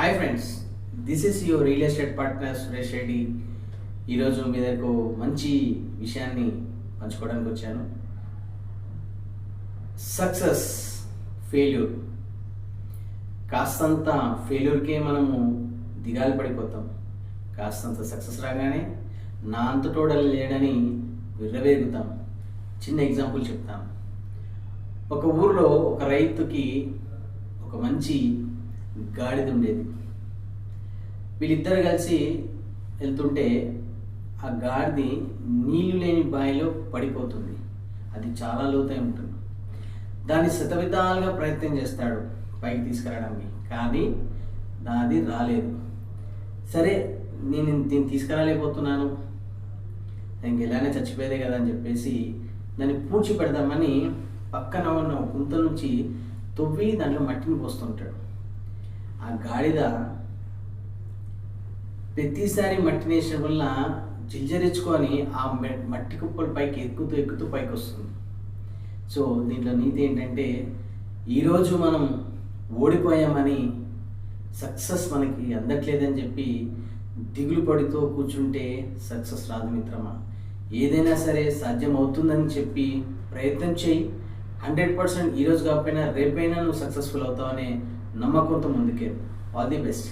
Hi friends, this is your real estate partner Suresh Reddy. ఈరోజు మీ దగ్గరకు మంచి విషయాన్ని పంచుకోవడానికి వచ్చాను. Success, failure. కాస్తంత ఫెయిల్యూర్కే మనము దిగాలు పడిపోతాం. కాస్తంత సక్సెస్ రాగానే నా అంతటోడలు లేడని విర్రవేగుతాం. చిన్న ఎగ్జాంపుల్ చెప్తాను. ఒక ఊర్లో ఒక రైతుకి ఒక మంచి గాడిద ఉండేది. వీళ్ళిద్దరు కలిసి వెళ్తుంటే ఆ గాడిది నీళ్లు లేని బావిలో పడిపోతుంది. అది చాలా లోతై ఉంటుంది. దాన్ని శతవిధాలుగా ప్రయత్నం చేస్తాడు పైకి తీసుకురావడానికి, కానీ అది రాలేదు. సరే, నేను దీన్ని తీసుకురాలేకపోతున్నాను, ఇంక ఎలానే చచ్చిపోయేదే కదా అని చెప్పేసి దాన్ని పూడ్చి పెడదామని పక్కన ఉన్న గుంత నుంచి తవ్వి దాంట్లో మట్టిని పోస్తుంటాడు. ఆ గాడిద ప్రతిసారి మట్టిని వేసడం వల్ల జిల్జరించుకొని ఆ మట్టి కుప్పల పైకి ఎక్కుతూ పైకి వస్తుంది. సో దీంట్లో నీతి ఏంటంటే, ఈరోజు మనం ఓడిపోయామని, సక్సెస్ మనకి అందట్లేదని చెప్పి దిగులు పడుతూ కూర్చుంటే సక్సెస్ రాదు మిత్రమా. ఏదైనా సరే సాధ్యం అవుతుందని చెప్పి ప్రయత్నం చేయి. 100% ఈరోజు కాకపోయినా రేపైనా నువ్వు సక్సెస్ఫుల్ అవుతావనే నమ్మకంతో ముందుకే. All the best.